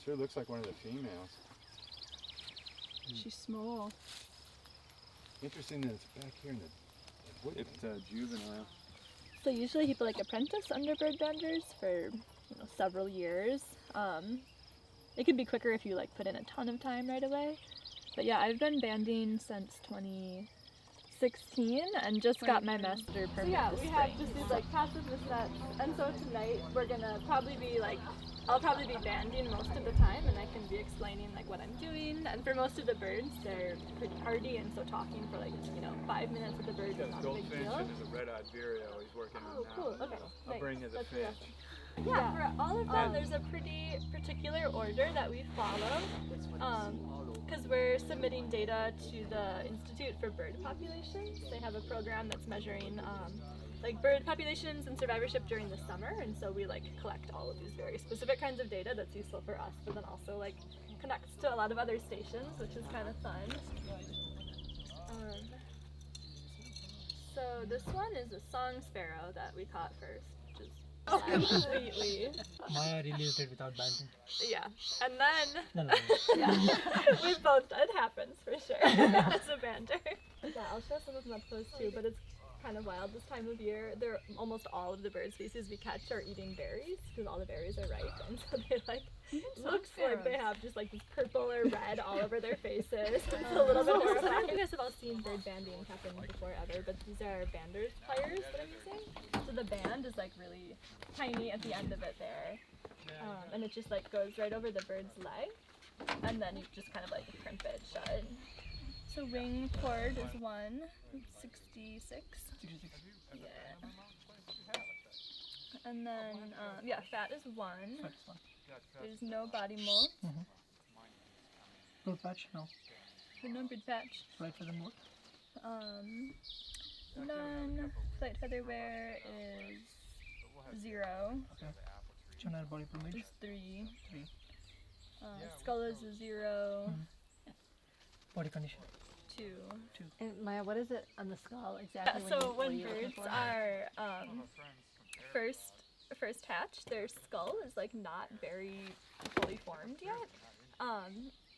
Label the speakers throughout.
Speaker 1: Sure looks like one of the females.
Speaker 2: She's small.
Speaker 1: Interesting that it's back here in the wood. It's juvenile.
Speaker 3: So usually people like apprentice underbird banders for several years. It can be quicker if you like put in a ton of time right away. But yeah, I've been banding since 2016 and just got my master permit. So yeah, we have just these like passive misnets, and so tonight we're gonna probably be like, I'll probably be banding most of the time, and I can be explaining like what I'm doing. And for most of the birds, they're pretty hardy, and so talking for like 5 minutes with the bird is not a big
Speaker 1: Goldfinch
Speaker 3: deal.
Speaker 1: and there's a red-eyed vireo he's working on now.
Speaker 3: Cool. Okay.
Speaker 1: I'll bring you the
Speaker 3: That's
Speaker 1: finch.
Speaker 3: awesome. Yeah, for all of them, there's a pretty particular order that we follow, because we're submitting data to the Institute for Bird Populations. They have a program that's measuring like bird populations and survivorship during the summer, and so we like collect all of these very specific kinds of data that's useful for us, but then also like connects to a lot of other stations, which is kind of fun. So this one is a song sparrow that we caught first, which is completely.
Speaker 4: Maya released it without banding.
Speaker 3: Yeah, and then
Speaker 4: No.
Speaker 3: yeah, we both. It happens for sure as a bander. Yeah, I'll show some of them up close too, but it's kind of wild this time of year. Almost all of the bird species we catch are eating berries because all the berries are ripe, and so they like looks like they have just like this purple or red all over their faces. It's a little bit horrifying. You guys have all seen bird banding happen before ever, but these are banders pliers that I'm using. So the band is like really tiny at the end of it there, and it just like goes right over the bird's leg, and then you just kind of like crimp it shut. So wing cord is 166. Yeah. And then fat is 1. There's no body mold.
Speaker 4: Root patch? No.
Speaker 3: The numbered patch.
Speaker 4: Right for the mold?
Speaker 3: None. Flight feather wear is 0.
Speaker 4: Okay. General body plumage?
Speaker 3: Is 3.
Speaker 4: 3.
Speaker 3: Skull is a 0.
Speaker 4: Body condition?
Speaker 3: 2.
Speaker 5: And Maya, what is it on the skull exactly?
Speaker 3: So when birds are first hatch, their skull is like not very fully formed yet.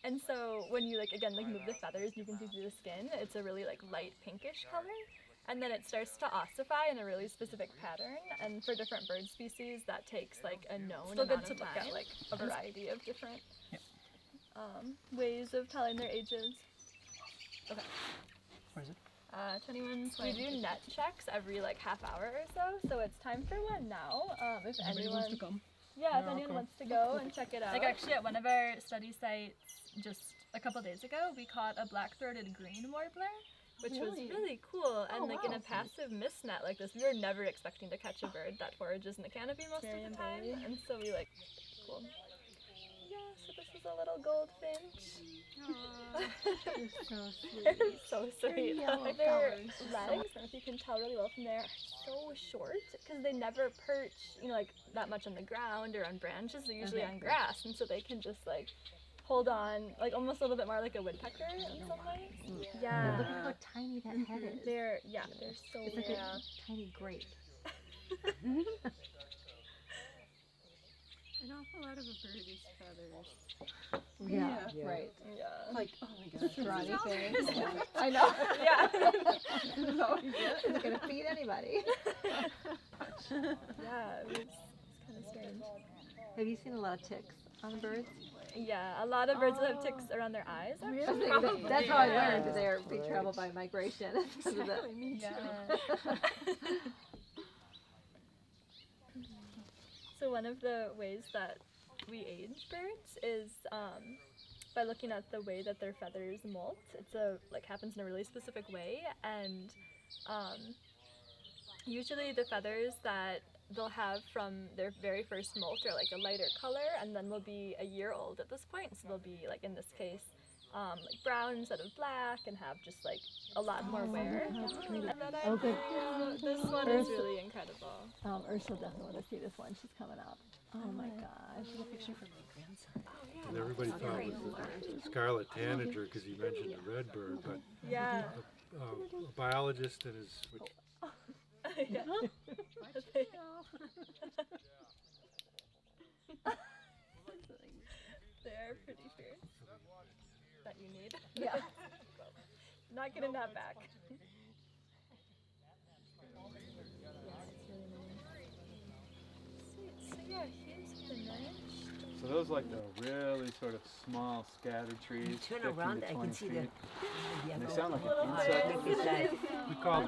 Speaker 3: And so when you like move the feathers, you can see through the skin, it's a really like light pinkish color. And then it starts to ossify in a really specific pattern. And for different bird species, that takes like a known amount of time. Look at like a variety of different ways of telling their ages. Okay.
Speaker 4: Where is it?
Speaker 3: 21. We do net checks every like half hour or so it's time for one now. If anyone
Speaker 4: wants to come?
Speaker 3: Yeah, if anyone wants to go and check it out. Like actually at one of our study sites just a couple days ago, we caught a black-throated green warbler, which was really cool. And like in a passive mist net like this, we were never expecting to catch a bird that forages in the canopy most of the time. And so we like, cool. Yeah, so this is a little goldfinch.
Speaker 5: You're so sweet.
Speaker 3: They're so sweet. Their legs, I don't know if you can tell really well from there, are so short because they never perch, like that much on the ground or on branches. They're usually on grass, and so they can just like hold on, like almost a little bit more like a woodpecker in some ways. Yeah.
Speaker 5: Look at how tiny that head is.
Speaker 3: They're so
Speaker 5: It's like a tiny grape.
Speaker 2: An awful lot of a birdie's feathers.
Speaker 5: Yeah, right.
Speaker 3: Yeah.
Speaker 5: Like, oh my gosh, scrawny thing.
Speaker 3: I know. Yeah.
Speaker 5: Isn't gonna feed anybody.
Speaker 3: Yeah, it's kind of strange.
Speaker 5: Have you seen a lot of ticks on birds?
Speaker 3: Yeah, a lot of birds have ticks around their eyes.
Speaker 5: Really? That's how I learned they're being traveled by migration.
Speaker 3: Exactly, me too. So one of the ways that we age birds is by looking at the way that their feathers molt. It's happens in a really specific way, and usually the feathers that they'll have from their very first molt are like a lighter color, and then they'll be a year old at this point. So they'll be like in this case like brown instead of black, and have just like a lot more wear.
Speaker 5: Oh, good.
Speaker 3: This one is really incredible.
Speaker 5: Ursula doesn't want to see this one. She's coming up. Oh my gosh.
Speaker 2: There's a picture from my grandson.
Speaker 6: And everybody thought it was a scarlet tanager because he mentioned the red bird, but
Speaker 3: Yeah.
Speaker 6: a biologist and his
Speaker 3: Yeah. They are pretty fierce. That you need.
Speaker 5: Yeah.
Speaker 3: Not getting that back. So yeah, he's finished.
Speaker 1: So those like the really sort of small scattered trees,
Speaker 7: Turn
Speaker 1: 15
Speaker 7: around,
Speaker 1: to
Speaker 7: I
Speaker 1: 20
Speaker 7: can see
Speaker 1: feet.
Speaker 7: the
Speaker 1: And they
Speaker 7: yellow.
Speaker 1: sound like
Speaker 3: Little
Speaker 1: an insect.
Speaker 7: Look at that.
Speaker 6: We call it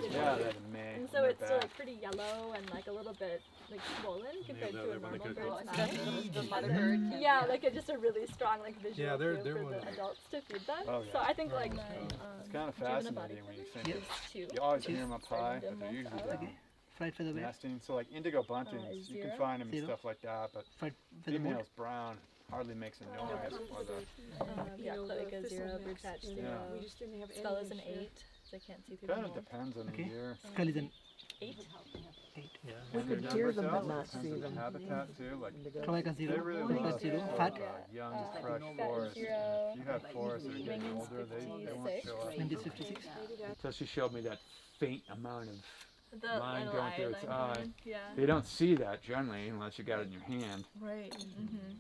Speaker 6: the
Speaker 1: Yeah, that in May.
Speaker 3: And so it's still like pretty yellow and like a little bit like swollen compared
Speaker 6: the
Speaker 3: to
Speaker 6: other
Speaker 3: a
Speaker 6: one that
Speaker 3: normal
Speaker 6: goes
Speaker 3: bird's
Speaker 6: like-
Speaker 3: nest.
Speaker 2: The mother bird.
Speaker 3: Yeah, like a, just a really strong like visual
Speaker 6: Yeah, they're
Speaker 3: cue for
Speaker 6: one of
Speaker 3: the
Speaker 6: the-
Speaker 3: adults to feed them.
Speaker 1: Oh,
Speaker 3: So
Speaker 1: yeah.
Speaker 3: I think like
Speaker 1: It's kind of
Speaker 3: juvenile
Speaker 1: fascinating when you think
Speaker 3: is
Speaker 1: of,
Speaker 3: two.
Speaker 1: you always hear them up high,
Speaker 3: Send
Speaker 1: but they're
Speaker 3: them
Speaker 1: usually
Speaker 3: out.
Speaker 1: down
Speaker 4: Fried feather where?
Speaker 1: nesting. So like indigo buntings, you can
Speaker 3: 0.
Speaker 1: find them and
Speaker 4: 0.
Speaker 1: stuff like that, but
Speaker 4: Fried feather board?
Speaker 1: females brown hardly makes a noise. Or the,
Speaker 3: Yeah,
Speaker 2: know,
Speaker 3: like
Speaker 2: the
Speaker 3: a
Speaker 2: thistle
Speaker 3: 0,
Speaker 2: mix.
Speaker 3: Burchach
Speaker 2: Yeah.
Speaker 3: 0.
Speaker 2: We just didn't have any
Speaker 3: Spell is an
Speaker 2: this year.
Speaker 3: 8. So I can't see through
Speaker 1: kind
Speaker 3: the
Speaker 1: of
Speaker 3: hole.
Speaker 1: depends on the
Speaker 4: Okay.
Speaker 1: year.
Speaker 4: Skull is an
Speaker 3: 8.
Speaker 4: 8.
Speaker 6: Yeah.
Speaker 7: We
Speaker 1: And their
Speaker 7: could hear
Speaker 1: numbers
Speaker 7: them
Speaker 1: out,
Speaker 7: but not
Speaker 1: depends
Speaker 7: see
Speaker 1: on the
Speaker 7: them.
Speaker 1: habitat too. Like
Speaker 4: Cloaca
Speaker 1: they
Speaker 4: 0.
Speaker 1: really
Speaker 4: Cloaca
Speaker 1: love
Speaker 4: 0.
Speaker 1: for,
Speaker 4: Fat.
Speaker 1: young,
Speaker 3: Like
Speaker 1: fresh
Speaker 3: Fat
Speaker 1: forest.
Speaker 3: 0.
Speaker 1: If you have forests that are getting
Speaker 3: Wings
Speaker 1: older, they won't
Speaker 3: 56.
Speaker 1: show up.
Speaker 4: Wind is 56.
Speaker 1: So she showed me that faint amount of.
Speaker 3: The
Speaker 1: Line
Speaker 3: little
Speaker 1: going through its
Speaker 3: line,
Speaker 1: eye.
Speaker 3: Yeah.
Speaker 1: You don't see that generally unless you got it in your hand.
Speaker 3: Right. Mm-hmm.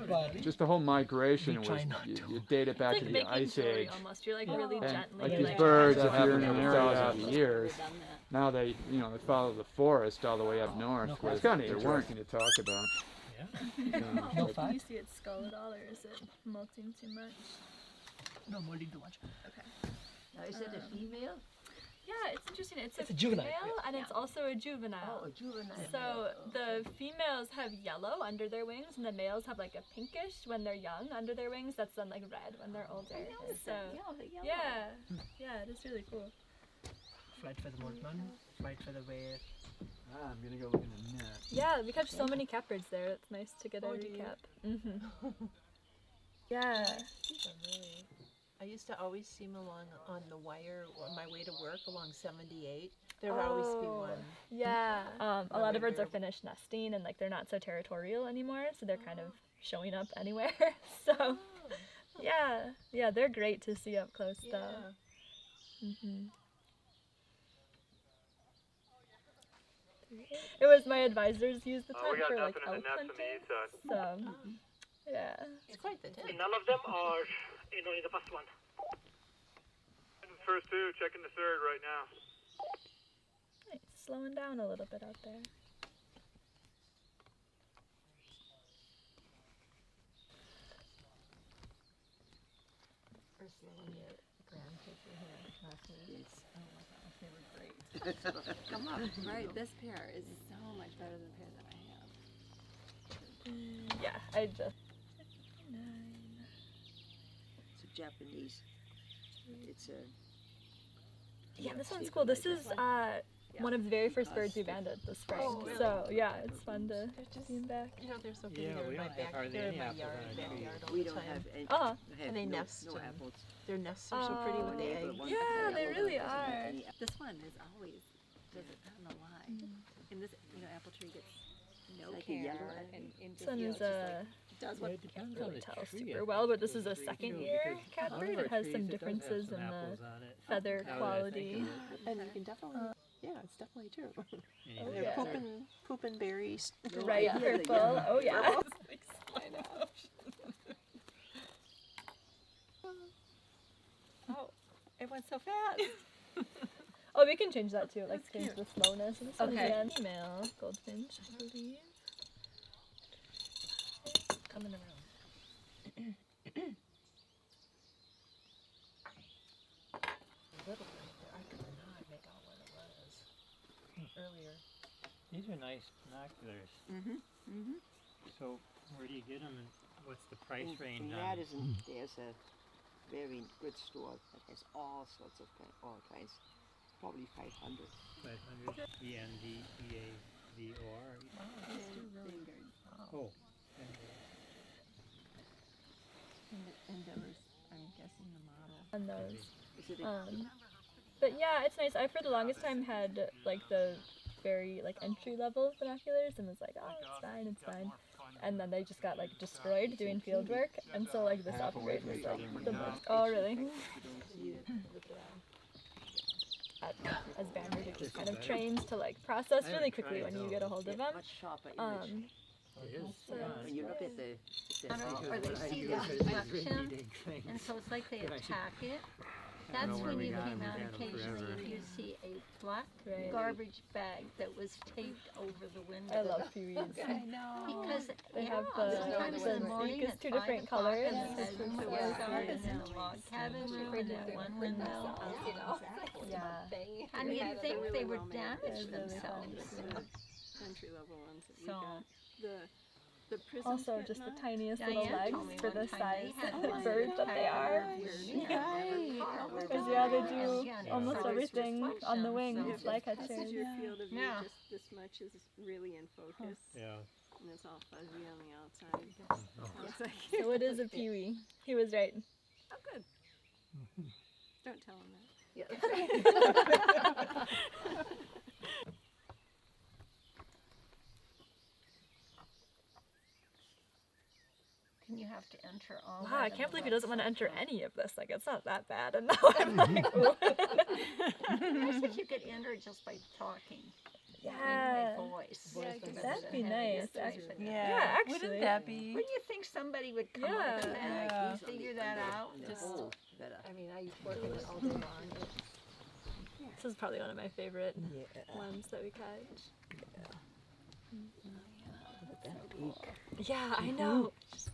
Speaker 4: But
Speaker 1: Just the whole migration
Speaker 4: We
Speaker 1: was
Speaker 4: try not
Speaker 1: you
Speaker 4: to.
Speaker 1: date it back
Speaker 3: It's
Speaker 1: to
Speaker 3: like
Speaker 1: the
Speaker 3: making
Speaker 1: ice
Speaker 3: jewelry
Speaker 1: age.
Speaker 3: almost. You're like really
Speaker 1: And
Speaker 3: gently
Speaker 1: like
Speaker 3: like
Speaker 1: these birds, if you're in
Speaker 3: tapping
Speaker 1: an
Speaker 3: them.
Speaker 1: area of years, now they follow the forest all the way up north.
Speaker 4: No
Speaker 1: Well, it's
Speaker 4: question.
Speaker 1: kind of interesting to talk about.
Speaker 4: no
Speaker 3: Can
Speaker 4: fat.
Speaker 3: you see its skull at all, or is it molting too much?
Speaker 4: No molding too much.
Speaker 7: Now, is that a female?
Speaker 3: Yeah, it's interesting. It's a
Speaker 4: juvenile,
Speaker 3: female and it's also a juvenile.
Speaker 7: Oh, a juvenile.
Speaker 3: So the females have yellow under their wings, and the males have like a pinkish when they're young under their wings. That's then like red when they're older. So yeah, it is really cool.
Speaker 4: Fried feather moltman. Fried feather where?
Speaker 1: I'm gonna go look in the net.
Speaker 3: Yeah, we catch so many catbirds there. It's nice to get a recap. Yeah.
Speaker 8: I used to always see them along on the wire on my way to work along 78. There would always be one.
Speaker 3: Yeah. A lot of birds are finished nesting and like they're not so territorial anymore, so they're kind of showing up anywhere. So yeah, they're great to see up close though. It was my advisors used the tent for like elk hunting. So yeah.
Speaker 8: It's quite the tent.
Speaker 9: None of them are in only the first one. First two, checking the third right now.
Speaker 3: Nice. Slowing down a little bit out there.
Speaker 8: Ursula, when your grandkids were here last week.
Speaker 7: Yes.
Speaker 8: Oh my gosh, they were great.
Speaker 2: Come on. Right, this pair is so much better than the pair that I have.
Speaker 3: Yeah, I just.
Speaker 7: It's a Japanese. It's a.
Speaker 3: Yeah, this one's cool. This is one of the very first birds we banded this spring.
Speaker 8: Oh, really?
Speaker 3: So yeah, it's fun to see them back.
Speaker 8: You know, they're so pretty.
Speaker 6: Yeah,
Speaker 8: They're
Speaker 6: we
Speaker 8: in my
Speaker 6: don't have
Speaker 8: back.
Speaker 6: hardly
Speaker 8: They're in
Speaker 6: any
Speaker 8: my
Speaker 6: apples
Speaker 8: yard,
Speaker 6: on our tree.
Speaker 8: backyard all
Speaker 7: We
Speaker 8: the
Speaker 7: don't
Speaker 8: time.
Speaker 7: have any.
Speaker 3: Uh-huh.
Speaker 7: have
Speaker 8: And they
Speaker 7: no,
Speaker 8: nest
Speaker 7: no
Speaker 8: in-
Speaker 7: apples.
Speaker 8: Their nests are so pretty with the
Speaker 7: Neighbor
Speaker 8: eggs.
Speaker 7: one
Speaker 3: Yeah,
Speaker 7: has
Speaker 3: they
Speaker 7: apple,
Speaker 3: really
Speaker 7: doesn't have
Speaker 3: are.
Speaker 7: any
Speaker 2: This one is always, I don't know why. And this, apple tree gets no
Speaker 7: like a
Speaker 2: care.
Speaker 7: yellow
Speaker 2: And
Speaker 3: This one is a.
Speaker 2: does
Speaker 6: Yeah,
Speaker 2: what
Speaker 6: it depends on
Speaker 3: Really
Speaker 6: the
Speaker 3: tell
Speaker 6: tree,
Speaker 3: super
Speaker 6: I
Speaker 3: well, but
Speaker 6: think,
Speaker 3: this is a
Speaker 6: tree
Speaker 3: second
Speaker 6: too,
Speaker 3: year
Speaker 6: because
Speaker 3: catbird.
Speaker 6: one of our
Speaker 3: It has
Speaker 6: trees,
Speaker 3: some
Speaker 6: it does have
Speaker 3: differences
Speaker 6: some
Speaker 3: in the
Speaker 6: apples on it.
Speaker 3: feather
Speaker 6: Now that I think
Speaker 3: quality.
Speaker 6: of it.
Speaker 8: And you can definitely, yeah, it's definitely true.
Speaker 6: Anyway,
Speaker 8: They're
Speaker 3: yeah.
Speaker 8: pooping berries.
Speaker 3: Right,
Speaker 7: yeah, the
Speaker 3: purple.
Speaker 7: yellow.
Speaker 3: Oh yeah.
Speaker 2: Oh, it went so fast.
Speaker 3: Oh, we can change that too. Like
Speaker 2: That's
Speaker 3: change
Speaker 2: cute.
Speaker 3: the slowness. And this one's
Speaker 2: Okay.
Speaker 3: again female goldfinch, I believe.
Speaker 8: Coming around. Little right there. I could not make out what it was earlier.
Speaker 6: These are nice binoculars. So where do you get them and what's the price range
Speaker 7: In
Speaker 6: on them?
Speaker 7: Madison, there's a very good store that has all sorts of all kinds. Probably 500.
Speaker 6: 500 ENDEAVOR. Oh,
Speaker 8: And there was, I'm guessing, the model.
Speaker 3: On those.
Speaker 7: Is it a,
Speaker 3: But yeah, it's nice. I for the longest time had like the very like entry level binoculars and was like, oh, it's fine. And then they just got like destroyed doing field work, and so like this upgrade was like the most. Oh really? As banders, it just kind of trains to like process really quickly when you get a hold of them.
Speaker 7: much sharper image.
Speaker 6: It is.
Speaker 3: So
Speaker 7: When you look at the
Speaker 2: I don't know, or they
Speaker 7: I
Speaker 2: see
Speaker 7: use
Speaker 2: the
Speaker 7: it.
Speaker 2: reflection,
Speaker 6: Rinky-dink thing.
Speaker 2: and so it's like they
Speaker 6: But I should-
Speaker 2: attack it.
Speaker 6: I don't
Speaker 2: That's
Speaker 6: know where
Speaker 2: when
Speaker 6: we
Speaker 2: you
Speaker 6: got 'em.
Speaker 2: came
Speaker 6: We've
Speaker 2: out
Speaker 6: had 'em
Speaker 2: occasionally,
Speaker 6: forever.
Speaker 2: if you see a black
Speaker 3: Right.
Speaker 2: garbage bag that was taped over the window.
Speaker 3: I love peewees.
Speaker 2: I know. Because
Speaker 3: They
Speaker 2: yeah,
Speaker 3: have the-
Speaker 2: sometimes
Speaker 3: the
Speaker 2: in the morning
Speaker 3: beak is
Speaker 2: at
Speaker 3: two
Speaker 2: 5
Speaker 3: different
Speaker 2: o'clock
Speaker 3: colors.
Speaker 2: in the
Speaker 3: Yeah.
Speaker 2: bedroom,
Speaker 3: So
Speaker 2: it was
Speaker 3: cute.
Speaker 2: on in the log cabin room in that one window.
Speaker 3: Yeah.
Speaker 2: And you'd think they would damage
Speaker 3: It's really
Speaker 2: themselves.
Speaker 3: fun.
Speaker 2: Entry level ones that we So- got. The prison
Speaker 3: Also,
Speaker 2: pit
Speaker 3: just the
Speaker 2: knife.
Speaker 3: tiniest
Speaker 2: Diane
Speaker 3: little legs
Speaker 2: told me
Speaker 3: for
Speaker 2: one
Speaker 3: the
Speaker 2: time
Speaker 3: size
Speaker 2: they had
Speaker 3: of
Speaker 2: one
Speaker 3: birds that they are. Because yeah, they do almost everything on the wings, flycatchers.
Speaker 2: your field of view
Speaker 8: Yeah.
Speaker 2: just this much is really in focus,
Speaker 6: Yeah.
Speaker 2: and it's all fuzzy on the outside. It's like,
Speaker 3: So it is a peewee. He was right.
Speaker 2: oh, good. Don't tell him that. And you have to enter all
Speaker 3: Wow,
Speaker 2: that
Speaker 3: I
Speaker 2: in
Speaker 3: can't
Speaker 2: the
Speaker 3: believe he doesn't want to
Speaker 2: website
Speaker 3: enter
Speaker 2: book.
Speaker 3: any of this. Like, it's not that bad. And now I'm like, ooh.
Speaker 2: I wish you could enter just by talking.
Speaker 3: Yeah.
Speaker 2: By voice.
Speaker 3: That'd be nice, actually.
Speaker 8: Yeah,
Speaker 3: actually.
Speaker 8: wouldn't that be?
Speaker 2: Wouldn't you think somebody would come up with that?
Speaker 8: Yeah.
Speaker 2: Figure that out?
Speaker 7: Oh, better.
Speaker 3: I mean, I work with it all day long. This is probably one of my favorite ones that we catch. Yeah, I know. Just